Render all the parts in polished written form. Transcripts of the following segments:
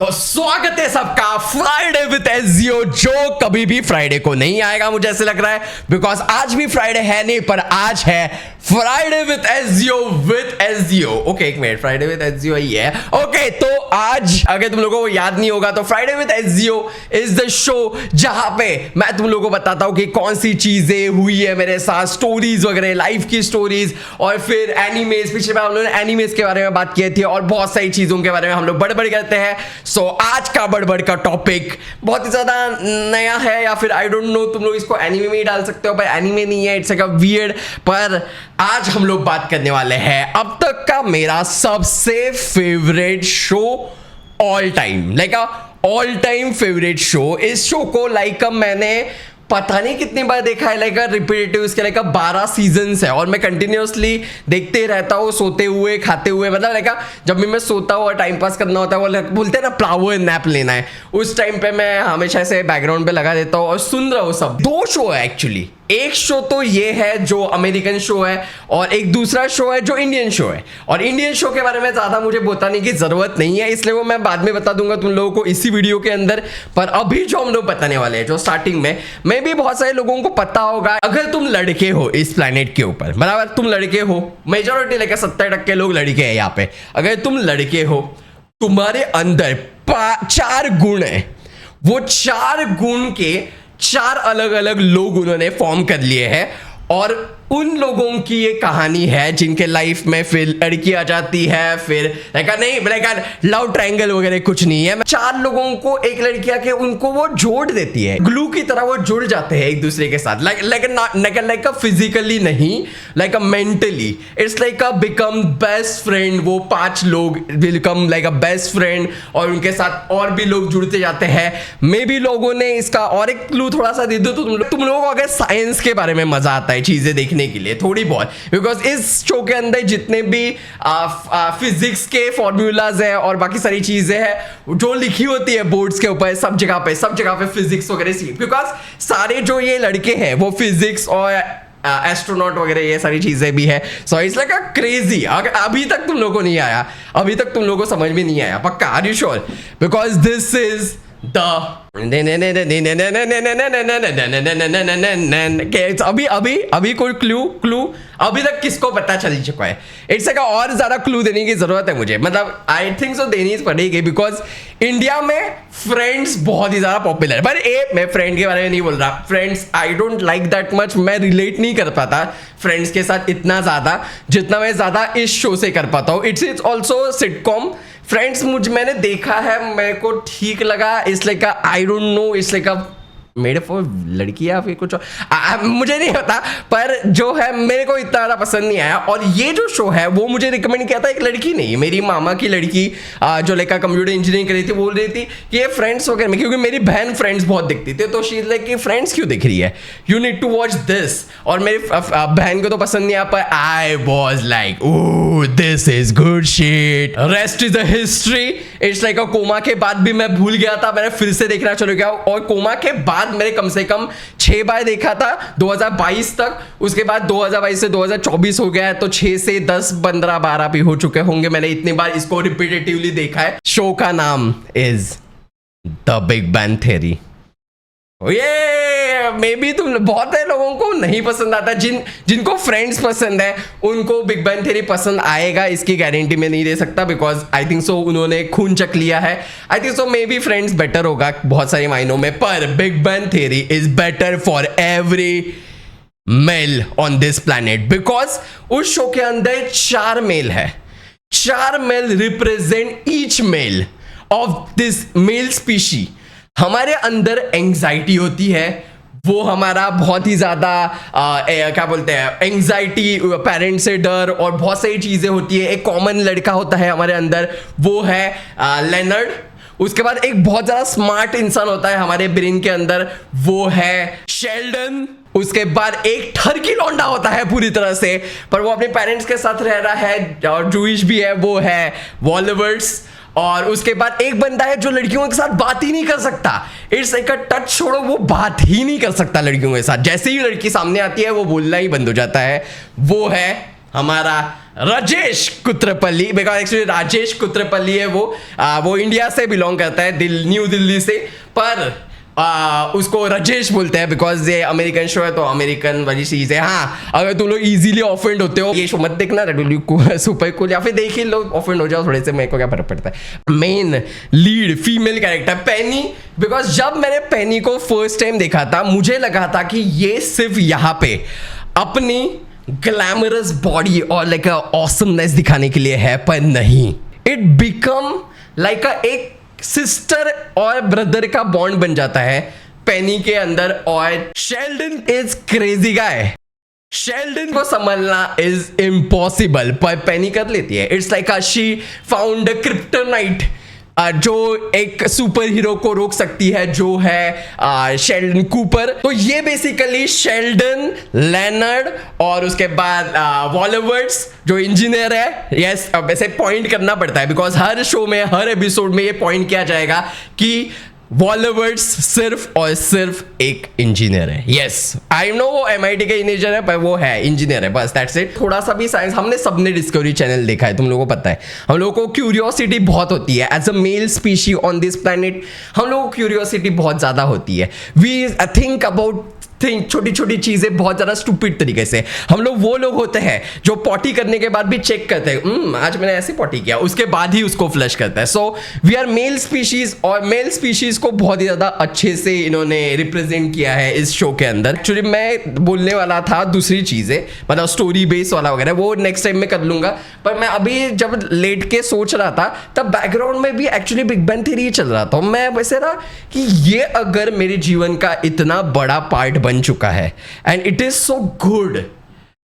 तो स्वागत है सबका फ्राइडे विद एसजीओ, जो कभी भी फ्राइडे को नहीं आएगा मुझे ऐसे लग रहा है, बिकॉज आज भी फ्राइडे है नहीं, पर आज है फ्राइडे विद एसजीओ। ओके एक मिनट, फ्राइडे विद एसजीओ ही है। ओके तो आज अगर तुम लोगों को याद नहीं होगा तो Friday with SGO is the show जहां पे मैं तुम लोगों को बताता हूं कि कौन सी चीजें हुई है मेरे साथ, स्टोरीज वगैरह, लाइफ की स्टोरीज, और फिर एनिमेज। पिछले बार हम लोगों ने एनिमेज के बारे में बात की थी और बहुत सारी चीजों के बारे में हम लोग बड़बड़ करते हैं। सो आज का बड़बड़ का टॉपिक बहुत ही ज्यादा नया है, या फिर आई डोंट नो, तुम लोग इसको एनीमे में ही डाल सकते हो, पर एनीमे नहीं है, इट्स लाइक अ वियर्ड। पर आज हम लोग बात करने वाले हैं अब तक का मेरा सबसे favourite show all time, like अ ऑल टाइम फेवरेट शो। इस शो को मैंने पता नहीं कितनी बार देखा है, लाइक रिपीटेटिव, इसके लाइक 12 सीजन्स है और मैं कंटिन्यूअसली देखते रहता हूँ, सोते हुए, खाते हुए। मतलब लाइक जब भी मैं सोता हूँ और टाइम पास करना होता है, वो बोलते हैं ना प्लावर नैप लेना है, उस टाइम पे मैं हमेशा से बैकग्राउंड पे लगा देता हूँ और सुन रहा हूँ सब। दो शो है एक्चुअली, एक शो तो ये है जो अमेरिकन शो है और एक दूसरा शो है जो इंडियन शो है। और इंडियन शो के बारे में ज़्यादा मुझे बताने की ज़रूरत नहीं है, इसलिए वो मैं बाद में बता दूंगा तुम लोगों को इसी वीडियो के अंदर। पर अभी जो हम लोग बताने वाले हैं, जो स्टार्टिंग में भी बहुत सारे लोगों को पता होगा, अगर तुम लड़के हो इस प्लैनेट के ऊपर, बराबर, तुम लड़के हो, मेजोरिटी लेकर 70% लोग लड़के हैं यहाँ पे। अगर तुम लड़के हो, तुम्हारे अंदर 4 गुण है, वो 4 गुण के 4 अलग अलग लोग उन्होंने फॉर्म कर लिए हैं और उन लोगों की ये कहानी है जिनके लाइफ में फिर लड़की आ जाती है, फिर नहीं लव ट्रायंगल वगैरह कुछ नहीं है। 4 लोगों को एक लड़की आके उनको वो जोड़ देती है, ग्लू की तरह वो जुड़ जाते हैं एक दूसरे के साथ, लाइक अ फिजिकली नहीं, like a mentally. It's like a become best friend. वो 5 लोग become like a best friend और उनके साथ और भी लोग जुड़ते जाते हैं। मे बी लोगों ने इसका और एक क्लू थोड़ा सा दे दो तो तुम लोगों को अगर साइंस के बारे में मजा आता है चीजें देखने के लिए थोड़ी बहुत, बिकॉज इस शो के अंदर जितने भी फिजिक्स के फॉर्मूलाज है और बाकी सारी चीजें हैं जो लिखी होती है बोर्ड्स के ऊपर, सब जगह पे फिजिक्स वगैरह सी, बिकॉज सारे जो ये लड़के हैं वो फिजिक्स और एस्ट्रोनॉट वगैरह ये सारी चीजें भी है। So it's like a crazy. अभी तक तुम लोगों को नहीं आया, अभी तक तुम लोगों को समझ में नहीं आया पक्का? Are you sure? Because this is अभी कोई क्लू अभी तक किसको पता चल चुका है? इट्स लाइक और ज्यादा क्लू देने की जरूरत है मुझे, मतलब आई थिंक सो देनी पड़ेगी, बिकॉज इंडिया में फ्रेंड्स बहुत ही ज्यादा पॉपुलर है। पर मैं फ्रेंड के बारे में नहीं बोल रहा, friends I don't like that much, मैं रिलेट नहीं कर पाता फ्रेंड्स के साथ इतना ज्यादा जितना मैं ज्यादा इस शो से कर पाता हूँ। It's also sitcom. फ्रेंड्स मैंने देखा है, मेरे को ठीक लगा। It's like I don't know, it's like made for लड़की या फिर कुछ मुझे नहीं पता, पर जो है मेरे को इतना ज़्यादा पसंद नहीं आया। और ये जो शो है वो मुझे रिकमेंड किया था एक लड़की ने, मेरी मामा की लड़की जो लाइक कंप्यूटर इंजीनियरिंग करी थी, बोल रही थी कि ये फ्रेंड्स वगैरह में, क्योंकि मेरी बहन फ्रेंड्स बहुत दिखती थी, तो शी लाइक कि फ्रेंड्स क्यों दिख रही है, you need to watch this. और मेरी बहन को तो पसंद नहीं आया, पर I was like oh this is good shit, rest is the history. It's like coma के बाद भी मैं भूल गया था, मैंने फिर से देखना शुरू किया और कोमा के बाद मैंने कम से कम 6 बार देखा था 2022 तक। उसके बाद 2022 से 2024 हो गया है, तो 6 से 10 15 12 भी हो चुके होंगे मैंने इतनी बार इसको रिपीटेटिवली देखा है। शो का नाम is the big bang theory. ये मे बी तुम बहुत सारे लोगों को नहीं पसंद आता, जिनको फ्रेंड्स पसंद है उनको बिग बैंग थियरी पसंद आएगा, इसकी गारंटी मैं नहीं दे सकता, बिकॉज आई थिंक सो उन्होंने खून चख लिया है। I think so maybe friends better होगा बहुत सारे मायनों में, पर big bang theory is better for every male on this planet, because उस शो के अंदर 4 मेल है, 4 male represent each male of this male species. हमारे अंदर एंग्जाइटी होती है, वो हमारा बहुत ही ज़्यादा क्या बोलते हैं, एंग्जाइटी, पेरेंट्स से डर और बहुत सारी चीज़ें होती है। एक कॉमन लड़का होता है हमारे अंदर, वो है लेनर्ड। उसके बाद एक बहुत ज़्यादा स्मार्ट इंसान होता है हमारे ब्रेन के अंदर, वो है शेल्डन। उसके बाद एक ठरकी लौंडा होता है पूरी तरह से, पर वो अपने पेरेंट्स के साथ रह रहा है और जूइश भी है, वो है वॉलवर्ड्स। और उसके बाद एक बंदा है जो लड़कियों के साथ बात ही नहीं कर सकता। इट्स लाइक अ टच छोड़ो, वो बात ही नहीं कर सकता लड़कियों के साथ। जैसे ही लड़की सामने आती है वो बोलना ही बंद हो जाता है, वो है हमारा राजेश कुत्रपल्ली, बिकॉज एक्चुअली राजेश कुत्रपल्ली है वो इंडिया से बिलोंग करता है, न्यू दिल्ली से, पर उसको राजेश बोलते हैं बिकॉज ये अमेरिकन शो है तो अमेरिकन वाली चीज़ है। हाँ, अगर तुम लोग इजीली ऑफेंड होते हो ये शो मत देखना, सुपर कूल, या फिर देख ही लो ऑफेंड हो जाओ थोड़े से, मेरे को क्या फर्क पड़ता है। Main lead female character Penney, because जब मैंने पेनी को फर्स्ट टाइम देखा था मुझे लगा था कि ये सिर्फ यहाँ पे अपनी ग्लैमरस बॉडी और लाइक ऑसमनेस दिखाने के लिए है, पर नहीं, इट बिकम लाइक एक सिस्टर और ब्रदर का बॉन्ड बन जाता है पेनी के अंदर। और Sheldon is crazy guy, Sheldon को संभालना इज इम्पॉसिबल, पर पेनी कर लेती है। It's like she found kryptonite जो एक सुपर हीरो को रोक सकती है, जो है शेल्डन कूपर। तो ये बेसिकली शेल्डन, लेनर्ड और उसके बाद वॉलवर्ड्स जो इंजीनियर है। यस, अब ऐसे पॉइंट करना पड़ता है बिकॉज हर शो में, हर एपिसोड में ये पॉइंट किया जाएगा कि वॉलवर्ड्स सिर्फ और सिर्फ एक इंजीनियर है। यस, आई नो वो MIT का इंजीनियर है, पर वो है इंजीनियर है, बस दैट्स इट। थोड़ा सा भी साइंस हमने सबने डिस्कवरी चैनल देखा है, तुम लोगों को पता है। हम लोगों को क्यूरियोसिटी बहुत होती है as a male species on this planet, हम लोगों को क्यूरियोसिटी बहुत ज्यादा होती है। वी थिंक अबाउट छोटी छोटी चीजें बहुत ज्यादा स्टूपिड तरीके से। हम लोग वो लोग होते हैं जो पॉटी करने के बाद भी चेक करते हैं, आज मैंने ऐसे पॉटी किया, उसके बाद ही उसको फ्लश करता है। So we are male species, और मेल स्पीशीज को बहुत ही ज्यादा अच्छे से इन्होंने रिप्रेजेंट किया है इस शो के अंदर। एक्चुअली मैं बोलने वाला था दूसरी चीजें, मतलब स्टोरी बेस वाला वगैरह, वो नेक्स्ट टाइम में कर लूंगा। पर मैं अभी जब लेट के सोच रहा था तब बैकग्राउंड में भी एक्चुअली बिग बैंग थ्योरी चल रहा था। मैं वैसे रहा कि ये अगर मेरे जीवन का इतना बड़ा पार्ट बन चुका है and it is so good,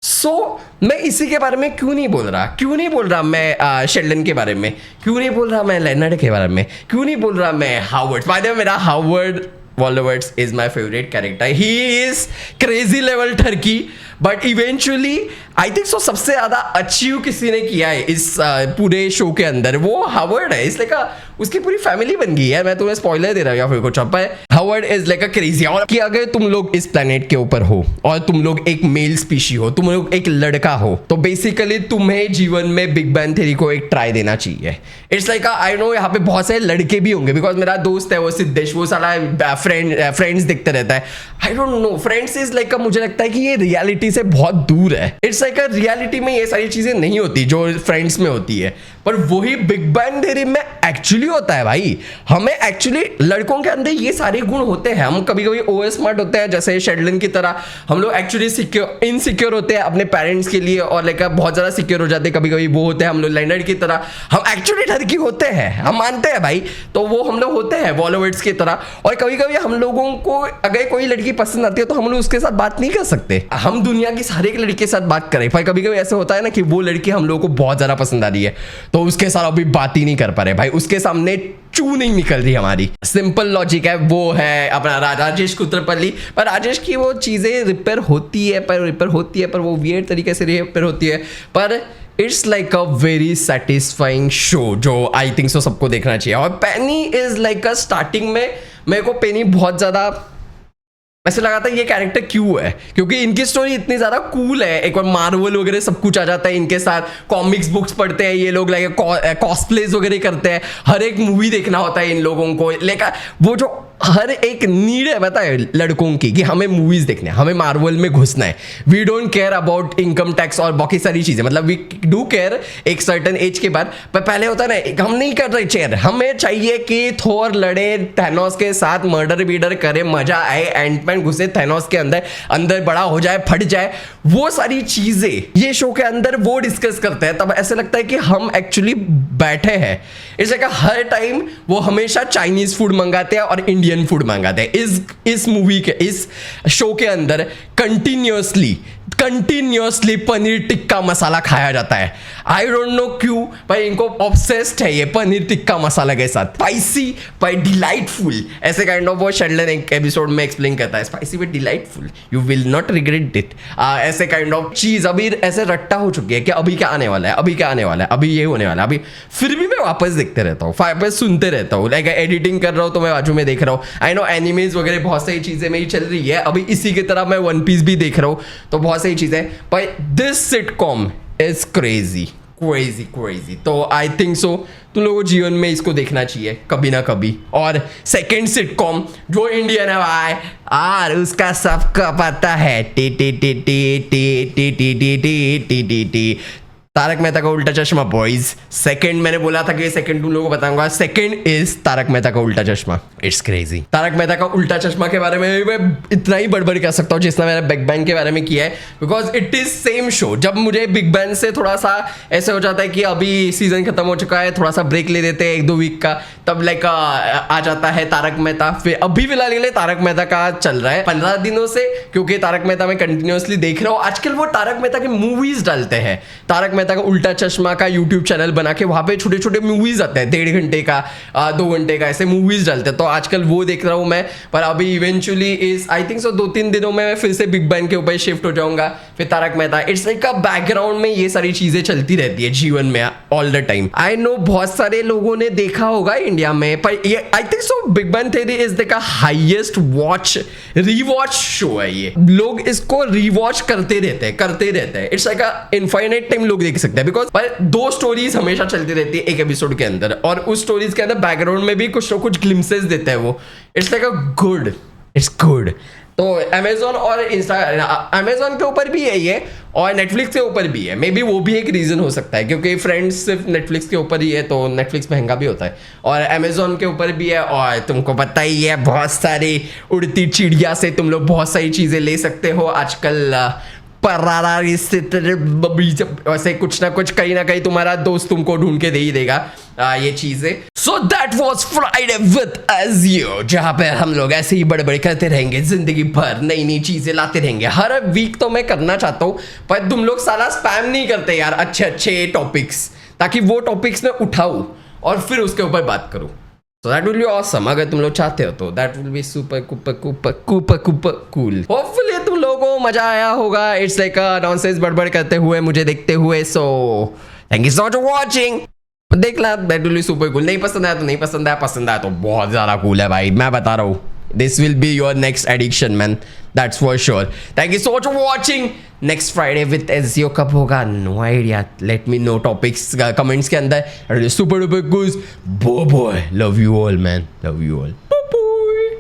so मैं इसी के बारे में क्यों नहीं बोल रहा मैं शेल्डन के बारे में, क्यों नहीं बोल रहा मैं लेनर्ड के बारे में, क्यों नहीं बोल रहा मैं हावर्ड। बाय द वे, मेरा हावर्ड वॉलवर्ड्स is my favourite character. He is crazy level turkey, but eventually I think so सबसे ज्यादा अचीव किसी ने किया है इस पूरे शो के अंदर, वो हावर्ड है। इसलिए का उसकी पूरी फैमिली बन गई है। मैं तुम्हें स्पॉइलर दे रहा हूँ या फिर कुछ अब है। Howard is like a crazy, और कि अगर तुम लोग इस प्लेनेट के ऊपर हो और तुम लोग एक मेल स्पीशी हो, तुम लोग एक लड़का हो, तो बेसिकली तुम्हें जीवन में बिग बैंग थ्योरी को एक ट्राई देना चाहिए। इट्स लाइक आई नो यहाँ पे बहुत सारे लड़के भी होंगे, बिकॉज मेरा दोस्त है वो सिद्धेश, वो साला फ्रेंड्स दिखते रहता है। I don't know, friends is like मुझे लगता है कि ये रियलिटी से बहुत दूर है। इट्स लाइक रियलिटी में ये सारी चीजें नहीं होती जो फ्रेंड्स में होती है, पर वही बिग बैंग थ्योरी में एक्चुअली होता है भाई। हमें एक्चुअली लड़कों के अंदर ये सारे गुण होते हैं। हम कभी कभी ओवर स्मार्ट होते हैं जैसे शेल्डन की तरह, हम लोग एक्चुअली इनसिक्योर होते हैं अपने पेरेंट्स के लिए और लाइक बहुत ज्यादा सिक्योर हो जाते हैं, कभी कभी वो होते हैं हम लोग लेनर्ड की तरह, हम एक्चुअली ठरकी होते हैं, हम मानते हैं भाई। तो वो हम लोग होते हैं वॉलवर्ड्स की तरह, और कभी कभी हम लोगों को अगर कोई लड़की पसंद आती है तो हम लोग उसके साथ बात नहीं कर सकते, हम दुनिया की हर एक लड़की के साथ बात करें, पर कभी कभी ऐसे होता है ना कि वो लड़की हम लोगों को बहुत ज्यादा पसंद आ रही है तो उसके साथ अभी बात ही नहीं कर पा रहे भाई, उसके सामने चू नहीं निकल रही हमारी। सिंपल लॉजिक है, वो है अपना राजेश कुत्रपल्ली। पर राजेश की वो चीजें रिपेयर होती है, पर वो वियर्ड तरीके से रिपेयर होती है, पर it's like a very satisfying show जो आई थिंक सो सबको देखना चाहिए। और पेनी इज लाइक अ स्टार्टिंग में मेरे को पेनी बहुत ज्यादा ऐसे लगा था ये कैरेक्टर क्यों है, क्योंकि इनकी स्टोरी इतनी ज्यादा कूल है। एक बार मार्वल वगैरह सब कुछ आ जाता है इनके साथ, कॉमिक्स बुक्स पढ़ते हैं ये लोग, लाइक कॉस्प्लेज वगैरह करते हैं, हर एक मूवी देखना होता है इन लोगों को। लेकिन वो जो हर एक नीड है पता है लड़कों की कि हमें मूवीज देखने, हमें मार्वल में घुसना है। We don't care about income tax और बाकी सारी चीजें, मतलब वी डू केयर एक सर्टन एज के बाद, पर पहले होता है ना हम नहीं कर रहे चेयर, हमें चाहिए कि थोर लड़े थैनोस के साथ, मर्डर बीडर करे, मजा आए, एंटमैन घुसे थैनोस के अंदर बड़ा हो जाए, फट जाए, वो सारी चीजें ये शो के अंदर वो डिस्कस करते हैं। तब ऐसे लगता है कि हम एक्चुअली बैठे हैं। इस जगह हर टाइम वो हमेशा चाइनीज फूड मंगाते हैं और इंडियन फूड मंगाते हैं। इस मूवी के, इस शो के अंदर कंटिन्यूअसली पनीर टिक्का मसाला खाया जाता है। आई डोंट नो क्यों, पर इनको ऑब्सेस्ड है ये पनीर टिक्का मसाला के साथ। स्पाइसी पर डिलाइटफुल, ऐसे काइंड ऑफ वो शेल्डन एक एपिसोड में एक्सप्लेन करता है, spicy but delightful, you will not regret it. ऐसे काइंड ऑफ चीज अभी ऐसे रट्टा हो चुकी है कि अभी क्या आने वाला है, अभी क्या आने वाला है, अभी ये होने वाला है, अभी फिर भी मैं वापस देखते रहता हूँ, वापस सुनते रहता हूँ। लाइक एडिटिंग कर रहा हूँ तो मैं बाजू में देख रहा हूँ। आई नो एनिमेज वगैरह बहुत सारी चीजें मेरी चल रही है, अभी इसी की तरह मैं वन पीस भी देख रहा हूँ, तो बहुत सही चीज है। पर this sitcom is crazy crazy crazy. तो आई थिंक सो तुम लोगों को जीवन में इसको देखना चाहिए कभी ना कभी। और सेकंड सिटकॉम जो इंडियन है भाई, और उसका सबका पता है, T T T T T T T T T T T T Tarak Mehta का उल्टा चश्मा बॉयज। सेकंड मैंने बोला था कि सेकंड तुम लोगों को बताऊंगा, सेकंड इज तारक मेहता का उल्टा चश्मा। It's crazy. तारक मेहता का उल्टा चश्मा के बारे में मैं इतना ही बड़बड़ कर सकता हूँ जितना मैंने बिग बैंग के बारे में किया है, because it is same show. जब मुझे बिग बैंग से थोड़ा सा ऐसे हो जाता है कि अभी सीजन खत्म हो चुका है, थोड़ा सा ब्रेक ले देते हैं 1-2 वीक का, तब लाइक आ जाता है तारक मेहता। फिर अभी फिलहाल के लिए तारक मेहता का चल रहा है 15 दिनों से, क्योंकि तारक मेहता मैं कंटिन्यूअसली देख रहा हूँ। आजकल वो तारक मेहता की मूवीज डालते हैं, तारक मेहता का उल्टा चश्मा का यूट्यूब चैनल बना के वहां पे छोटे छोटे मूवीज आते हैं, 1.5 घंटे का 2 घंटे का ऐसे मूवीज डालते हैं। तो आजकल वो देख रहा हूं मैं। पर अभी इवेंचुअली इज आई थिंक सो 2-3 दिनों में मैं फिर से बिग बैंग के ऊपर शिफ्ट हो जाऊंगा, फिर Tarak Mehta. It's like a background में ये सारी चीजें चलती रहती है जीवन में all the time. I know बहुत सारे लोगों ने देखा होगा इंडिया में, पर ये आई think so big bang theory is the highest watch rewatch show है। ये लोग इसको रीवॉच करते रहते हैं। It's like a infinite time लोग देख सकते हैं, बिकॉज 2 स्टोरीज हमेशा चलती रहती है एक एपिसोड के अंदर, और उस स्टोरीज के अंदर बैकग्राउंड में भी कुछ ना कुछ ग्लिम्सेस देते हैं वो। It's like it's good. तो अमेजोन और अमेजोन के ऊपर भी है ये, और नेटफ्लिक्स के ऊपर भी है। मे बी वो भी एक रीजन हो सकता है, क्योंकि फ्रेंड्स सिर्फ नेटफ्लिक्स के ऊपर ही है, तो नेटफ्लिक्स महंगा भी होता है, और अमेजोन के ऊपर भी है। और तुमको पता ही है, बहुत सारी उड़ती चिड़िया से तुम लोग बहुत सारी चीजें ले सकते हो आजकल। वैसे कुछ ना कुछ कहीं ना कहीं तुम्हारा दोस्त तुमको ढूंढ के दे ही देगा ये चीजें। So that was Friday with AJIO, जहां पे हम लोग ऐसे ही बड़े बड़े करते रहेंगे, जिंदगी भर नई नई चीजें लाते रहेंगे। हर वीक तो मैं करना चाहता हूँ, पर तुम लोग साला स्पैम नहीं करते यार अच्छे अच्छे टॉपिक्स, ताकि वो टॉपिक्स में उठाऊं और फिर उसके ऊपर बात करूं। So that will be awesome। अगर तुम लोग चाहते हो तो that will be super cool। Hopefully तुम लोगों को मजा आया होगा। It's like a nonsense बड़बड़ करते हुए मुझे देखते हुए। So thank you so much for watching। देखना that will be super cool। नहीं पसंद आया तो नहीं पसंद आया, पसंद आया तो बहुत ज़्यादा cool है भाई, मैं बता रहा हूँ। This will be your next addiction man, that's for sure। Thank you so much for watching। Next Friday with SEO कब होगा? No idea। Let me know topics comments के अंदर। Super duper cool। Boy, love you all man, love you all।